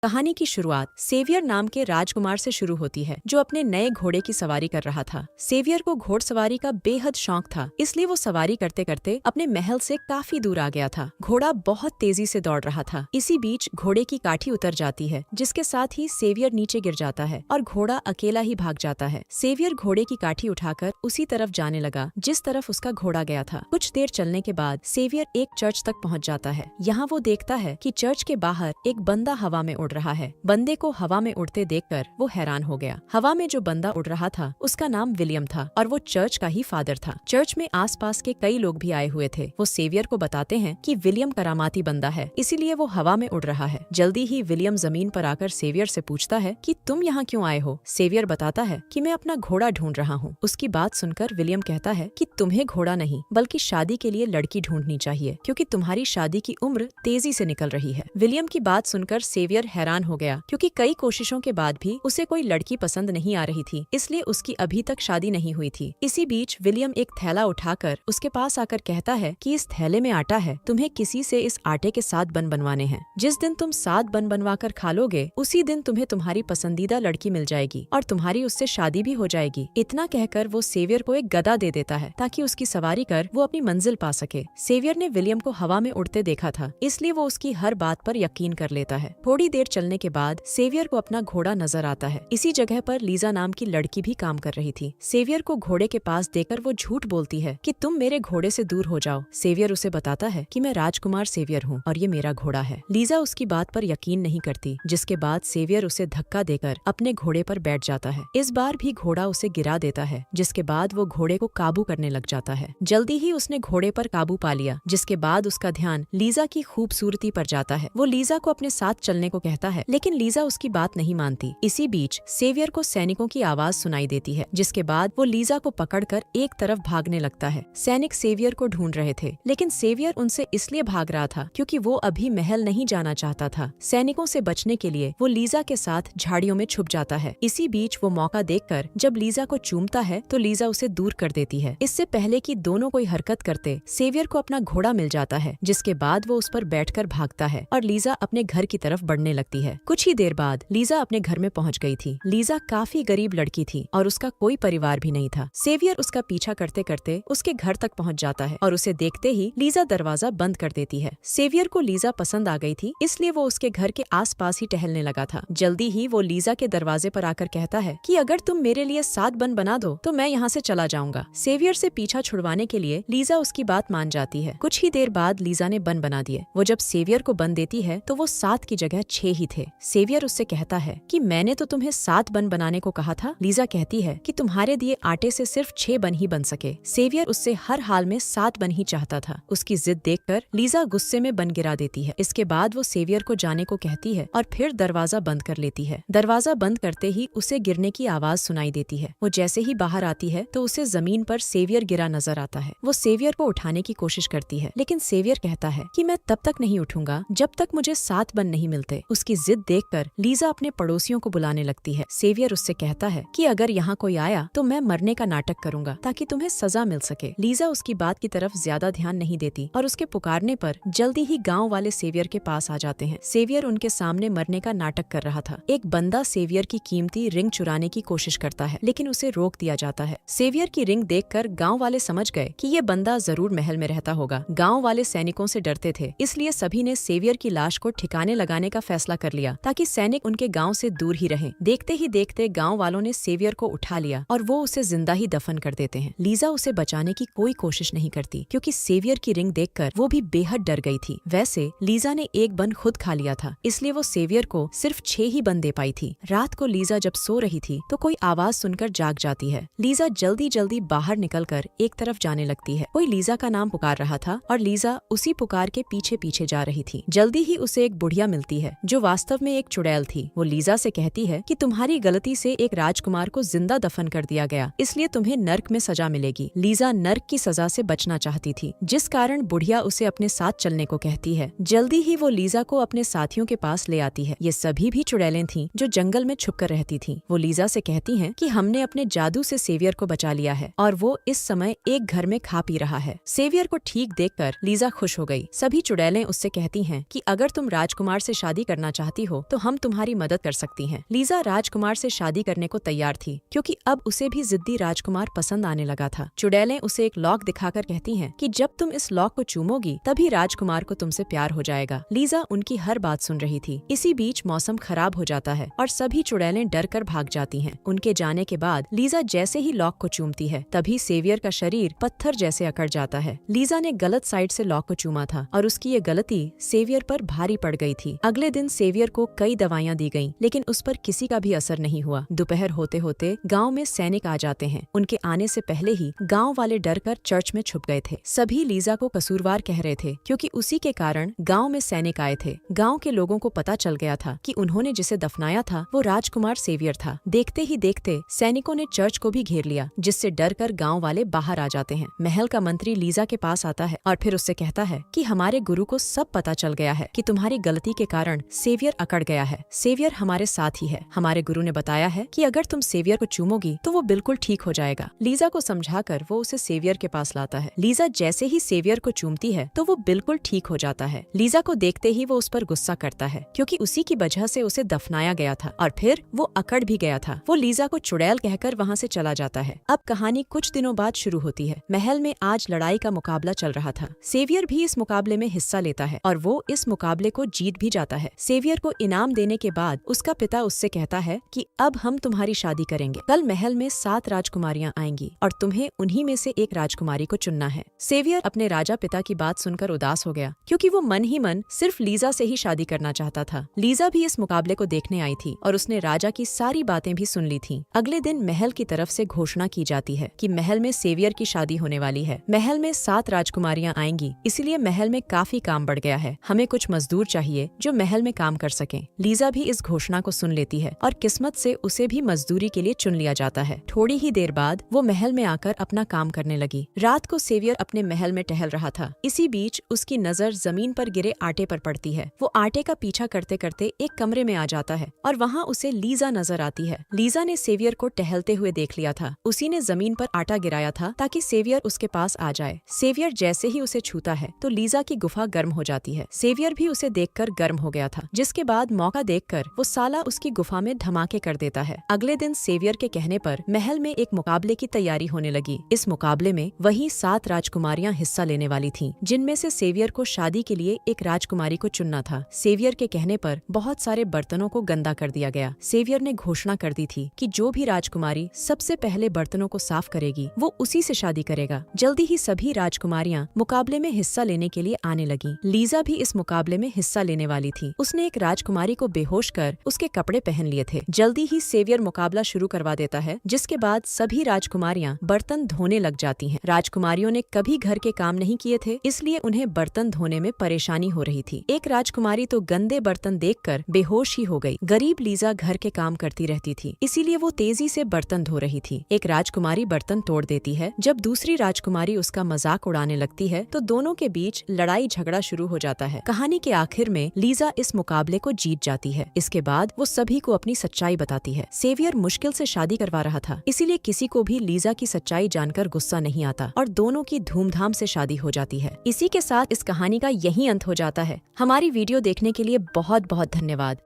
कहानी की शुरुआत सेवियर नाम के राजकुमार से शुरू होती है, जो अपने नए घोड़े की सवारी कर रहा था। सेवियर को घोड़सवारी का बेहद शौक था, इसलिए वो सवारी करते करते अपने महल से काफी दूर आ गया था। घोड़ा बहुत तेजी से दौड़ रहा था। इसी बीच घोड़े की काठी उतर जाती है, जिसके साथ ही सेवियर नीचे गिर जाता है और घोड़ा अकेला ही भाग जाता है। सेवियर घोड़े की काठी उठाकर उसी तरफ जाने लगा जिस तरफ उसका घोड़ा गया था। कुछ देर चलने के बाद सेवियर एक चर्च तक पहुँच जाता है। यहाँ वो देखता है कि चर्च के बाहर एक बंदा हवा में उड़ रहा है। बंदे को हवा में उड़ते देखकर वो हैरान हो गया। हवा में जो बंदा उड़ रहा था उसका नाम विलियम था और वो चर्च का ही फादर था। चर्च में आसपास के कई लोग भी आए हुए थे। वो सेवियर को बताते हैं कि विलियम करामाती बंदा है, इसीलिए वो हवा में उड़ रहा है। जल्दी ही विलियम जमीन पर आकर सेवियर से पूछता है कि तुम यहाँ क्यों आए हो। सेवियर बताता है कि मैं अपना घोड़ा ढूंढ रहा हूँ। उसकी बात सुनकर विलियम कहता है कि तुम्हें घोड़ा नहीं बल्कि शादी के लिए लड़की ढूंढनी चाहिए, क्योंकि तुम्हारी शादी की उम्र तेजी से निकल रही है। विलियम की बात सुनकर सेवियर हैरान हो गया, क्योंकि कई कोशिशों के बाद भी उसे कोई लड़की पसंद नहीं आ रही थी, इसलिए उसकी अभी तक शादी नहीं हुई थी। इसी बीच विलियम एक थैला उठाकर उसके पास आकर कहता है कि इस थैले में आटा है, तुम्हें किसी से इस आटे के 7 बन बनवाने हैं। जिस दिन तुम 7 बन बनवाकर खा लोगे, उसी दिन तुम्हें तुम्हारी पसंदीदा लड़की मिल जाएगी और तुम्हारी उससे शादी भी हो जाएगी। इतना कहकर वो सेवियर को एक गदा दे देता है ताकि उसकी सवारी कर वो अपनी मंजिल पा सके। सेवियर ने विलियम को हवा में उड़ते देखा था, इसलिए वो उसकी हर बात पर यकीन कर लेता है। थोड़ी देर चलने के बाद सेवियर को अपना घोड़ा नजर आता है। इसी जगह पर लीजा नाम की लड़की भी काम कर रही थी। सेवियर को घोड़े के पास देकर वो झूठ बोलती है कि तुम मेरे घोड़े से दूर हो जाओ। सेवियर उसे बताता है कि मैं राजकुमार सेवियर हूँ और ये मेरा घोड़ा है। लीजा उसकी बात पर यकीन नहीं करती, जिसके बाद सेवियर उसे धक्का देकर अपने घोड़े पर बैठ जाता है। इस बार भी घोड़ा उसे गिरा देता है, जिसके बाद वो घोड़े को काबू करने लग जाता है। जल्दी ही उसने घोड़े पर काबू पा लिया, जिसके बाद उसका ध्यान लीजा की खूबसूरती पर जाता है। वो लीजा को अपने साथ चलने को कहता है, लेकिन लीजा उसकी बात नहीं मानती। इसी बीच सेवियर को सैनिकों की आवाज सुनाई देती है, जिसके बाद वो लीजा को पकड़कर एक तरफ भागने लगता है। सैनिक सेवियर को ढूंढ रहे थे, लेकिन सेवियर उनसे इसलिए भाग रहा था क्योंकि वो अभी महल नहीं जाना चाहता था। सैनिकों से बचने के लिए वो लीजा के साथ झाड़ियों में छुप जाता है। इसी बीच वो मौका देखकर जब लीजा को चूमता है तो लीजा उसे दूर कर देती है। इससे पहले कि दोनों कोई हरकत करते, सेवियर को अपना घोड़ा मिल जाता है, जिसके बाद वो उस पर बैठकर भागता है और लीजा अपने घर की तरफ बढ़ने लगती है। कुछ ही देर बाद लीजा अपने घर में पहुंच गई थी। लीजा काफी गरीब लड़की थी और उसका कोई परिवार भी नहीं था। सेवियर उसका पीछा करते करते उसके घर तक पहुंच जाता है और उसे देखते ही लीजा दरवाजा बंद कर देती है। सेवियर को लीजा पसंद आ गई थी, इसलिए वो उसके घर के आसपास ही टहलने लगा था। जल्दी ही वो लीजा के दरवाजे पर आकर कहता है कि अगर तुम मेरे लिए 7 बन बना दो तो मैं यहाँ से चला जाऊंगा। सेवियर से पीछा छुड़वाने के लिए लीजा उसकी बात मान जाती है। कुछ ही देर बाद लीजा ने बन बना दिए। वो जब सेवियर को बन देती है तो वो 7 की जगह 6 ही थे। सेवियर उससे कहता है कि मैंने तो तुम्हें 7 बन बनाने को कहा था। लीजा कहती है कि तुम्हारे दिए आटे से सिर्फ 6 बन ही बन सके। सेवियर उससे हर हाल में 7 बन ही चाहता था। उसकी जिद देखकर लीजा गुस्से में बन गिरा देती है। इसके बाद वो सेवियर को जाने को कहती है और फिर दरवाजा बंद कर लेती है। दरवाजा बंद करते ही उसे गिरने की आवाज सुनाई देती है। वो जैसे ही बाहर आती है तो उसे जमीन पर सेवियर गिरा नजर आता है। वो सेवियर को उठाने की कोशिश करती है, लेकिन सेवियर कहता है कि मैं तब तक नहीं उठूंगा जब तक मुझे 7 बन नहीं मिलते। उसकी जिद देखकर लीजा अपने पड़ोसियों को बुलाने लगती है। सेवियर उससे कहता है कि अगर यहाँ कोई आया तो मैं मरने का नाटक करूंगा ताकि तुम्हें सजा मिल सके। लीजा उसकी बात की तरफ ज्यादा ध्यान नहीं देती और उसके पुकारने पर जल्दी ही गांव वाले सेवियर के पास आ जाते हैं। सेवियर उनके सामने मरने का नाटक कर रहा था। एक बंदा सेवियर की कीमती रिंग चुराने की कोशिश करता है, लेकिन उसे रोक दिया जाता है। सेवियर की रिंग देखकर गांव वाले समझ गए कि ये बंदा जरूर महल में रहता होगा। गांव वाले सैनिकों से डरते थे, इसलिए सभी ने सेवियर की लाश को ठिकाने लगाने का फैसला कर लिया ताकि सैनिक उनके गांव से दूर ही रहें। देखते ही देखते गांव वालों ने सेवियर को उठा लिया और वो उसे जिंदा ही दफन कर देते हैं। लीजा उसे बचाने की कोई कोशिश नहीं करती, क्योंकि सेवियर की रिंग देखकर वो भी बेहद डर गई थी। वैसे लीजा ने एक बन खुद खा लिया था, इसलिए वो सेवियर को सिर्फ 6 ही बन दे पाई थी। रात को लीजा जब सो रही थी तो कोई आवाज सुनकर जाग जाती है। लीजा जल्दी जल्दी बाहर निकलकर एक तरफ जाने लगती है। कोई लीजा का नाम पुकार रहा था और लीजा उसी पुकार के पीछे पीछे जा रही थी। जल्दी ही उसे एक बुढ़िया मिलती है जो वास्तव में एक चुड़ैल थी। वो लीजा से कहती है कि तुम्हारी गलती से एक राजकुमार को जिंदा दफन कर दिया गया, इसलिए तुम्हें नर्क में सजा मिलेगी। लीजा नर्क की सजा से बचना चाहती थी, जिस कारण बुढ़िया उसे अपने साथ चलने को कहती है। जल्दी ही वो लीजा को अपने साथियों के पास ले आती है। ये सभी भी चुड़ैलें थीं जो जंगल में छुपकर रहती थीं। वो लीजा से कहती हैं कि हमने अपने जादू से सेवियर को बचा लिया है और वो इस समय एक घर में खा पी रहा है। सेवियर को ठीक देखकर लीजा खुश हो गई। सभी चुड़ैलें उससे कहती हैं कि अगर तुम राजकुमार से शादी करना करना चाहती हो तो हम तुम्हारी मदद कर सकती हैं। लीजा राजकुमार से शादी करने को तैयार थी क्योंकि अब उसे भी जिद्दी राजकुमार पसंद आने लगा था। चुड़ैलें उसे एक लॉक दिखाकर कहती हैं कि जब तुम इस लॉक को चूमोगी तभी राजकुमार को तुमसे प्यार हो जाएगा। लीजा उनकी हर बात सुन रही थी। इसी बीच मौसम खराब हो जाता है और सभी चुड़ैलें डर कर भाग जाती हैं। उनके जाने के बाद लीजा जैसे ही लॉक को चूमती है तभी सेवियर का शरीर पत्थर जैसे अकड़ जाता है। लीजा ने गलत साइड से लॉक को चूमा था और उसकी ये गलती सेवियर पर भारी पड़ गई थी। अगले दिन सेवियर को कई दवाइयाँ दी गयी लेकिन उस पर किसी का भी असर नहीं हुआ। दोपहर होते होते गाँव में सैनिक आ जाते हैं। उनके आने से पहले ही गाँव वाले डर कर चर्च में छुप गए थे। सभी लीजा को कसूरवार कह रहे थे क्योंकि उसी के कारण गाँव में सैनिक आए थे। गाँव के लोगों को पता चल गया था कि उन्होंने जिसे दफनाया था वो राजकुमार सेवियर था। देखते ही देखते सैनिकों ने चर्च को भी घेर लिया जिससे डर कर गाँव वाले बाहर आ जाते हैं। महल का मंत्री लीजा के पास आता है और फिर उससे कहता है कि हमारे गुरु को सब पता चल गया है कि तुम्हारी गलती के कारण सेवियर अकड़ गया है। सेवियर हमारे साथ ही है। हमारे गुरु ने बताया है कि अगर तुम सेवियर को चूमोगी तो वो बिल्कुल ठीक हो जाएगा। लीजा को समझाकर वो उसे सेवियर के पास लाता है। लीजा जैसे ही सेवियर को चूमती है तो वो बिल्कुल ठीक हो जाता है। लीजा को देखते ही वो उस पर गुस्सा करता है क्योंकि उसी की वजह से उसे दफनाया गया था और फिर वो अकड़ भी गया था। वो लीजा को चुड़ैल कहकर वहाँ से चला जाता है। अब कहानी कुछ दिनों बाद शुरू होती है। महल में आज लड़ाई का मुकाबला चल रहा था। सेवियर भी इस मुकाबले में हिस्सा लेता है और वो इस मुकाबले को जीत भी जाता है। सेवियर को इनाम देने के बाद उसका पिता उससे कहता है कि अब हम तुम्हारी शादी करेंगे। कल महल में 7 राजकुमारियां आएंगी और तुम्हें उन्हीं में से एक राजकुमारी को चुनना है। सेवियर अपने राजा पिता की बात सुनकर उदास हो गया क्योंकि वो मन ही मन सिर्फ लीजा से ही शादी करना चाहता था। लीजा भी इस मुकाबले को देखने आई थी और उसने राजा की सारी बातें भी सुन ली थी। अगले दिन महल की तरफ से घोषणा की जाती है कि महल में सेवियर की शादी होने वाली है। महल में 7 राजकुमारियां आएंगी, इसलिए महल में काफी काम बढ़ गया है। हमें कुछ मजदूर चाहिए जो महल में काम कर सकें। लीजा भी इस घोषणा को सुन लेती है और किस्मत से उसे भी मजदूरी के लिए चुन लिया जाता है। थोड़ी ही देर बाद वो महल में आकर अपना काम करने लगी। रात को सेवियर अपने महल में टहल रहा था। इसी बीच उसकी नजर जमीन पर गिरे आटे पर पड़ती है। वो आटे का पीछा करते करते एक कमरे में आ जाता है और वहाँ उसे लीजा नजर आती है। लीजा ने सेवियर को टहलते हुए देख लिया था। उसी ने जमीन पर आटा गिराया था ताकि सेवियर उसके पास आ जाए। सेवियर जैसे ही उसे छूता है तो लीजा की गुफा गर्म हो जाती है। सेवियर भी उसे देखकर गर्म हो गया था, जिसके बाद मौका देखकर वो साला उसकी गुफा में धमाके कर देता है। अगले दिन सेवियर के कहने पर महल में एक मुकाबले की तैयारी होने लगी। इस मुकाबले में वही 7 राजकुमारियां हिस्सा लेने वाली थीं, जिनमें से सेवियर को शादी के लिए एक राजकुमारी को चुनना था। सेवियर के कहने पर बहुत सारे बर्तनों को गंदा कर दिया गया। सेवियर ने घोषणा कर दी थी कि जो भी राजकुमारी सबसे पहले बर्तनों को साफ करेगी वो उसी से शादी करेगा। जल्दी ही सभी राजकुमारियां मुकाबले में हिस्सा लेने के लिए आने लगी। लीजा भी इस मुकाबले में हिस्सा लेने वाली थी। उसने एक राजकुमारी को बेहोश कर उसके कपड़े पहन लिए थे। जल्दी ही सेवियर मुकाबला शुरू करवा देता है, जिसके बाद सभी राजकुमारियां बर्तन धोने लग जाती हैं। राजकुमारियों ने कभी घर के काम नहीं किए थे, इसलिए उन्हें बर्तन धोने में परेशानी हो रही थी। एक राजकुमारी तो गंदे बर्तन देखकर बेहोश ही हो गई। गरीब लीजा घर के काम करती रहती थी, इसीलिए वो तेजी से बर्तन धो रही थी। एक राजकुमारी बर्तन तोड़ देती है। जब दूसरी राजकुमारी उसका मजाक उड़ाने लगती है तो दोनों के बीच लड़ाई झगड़ा शुरू हो जाता है। कहानी के आखिर में लीजा इस मुकाबले को जीत जाती है। इसके बाद वो सभी को अपनी सच्चाई बताती है। सेवियर मुश्किल से शादी करवा रहा था, इसीलिए किसी को भी लीजा की सच्चाई जानकर गुस्सा नहीं आता और दोनों की धूमधाम से शादी हो जाती है। इसी के साथ इस कहानी का यही अंत हो जाता है। हमारी वीडियो देखने के लिए बहुत बहुत धन्यवाद।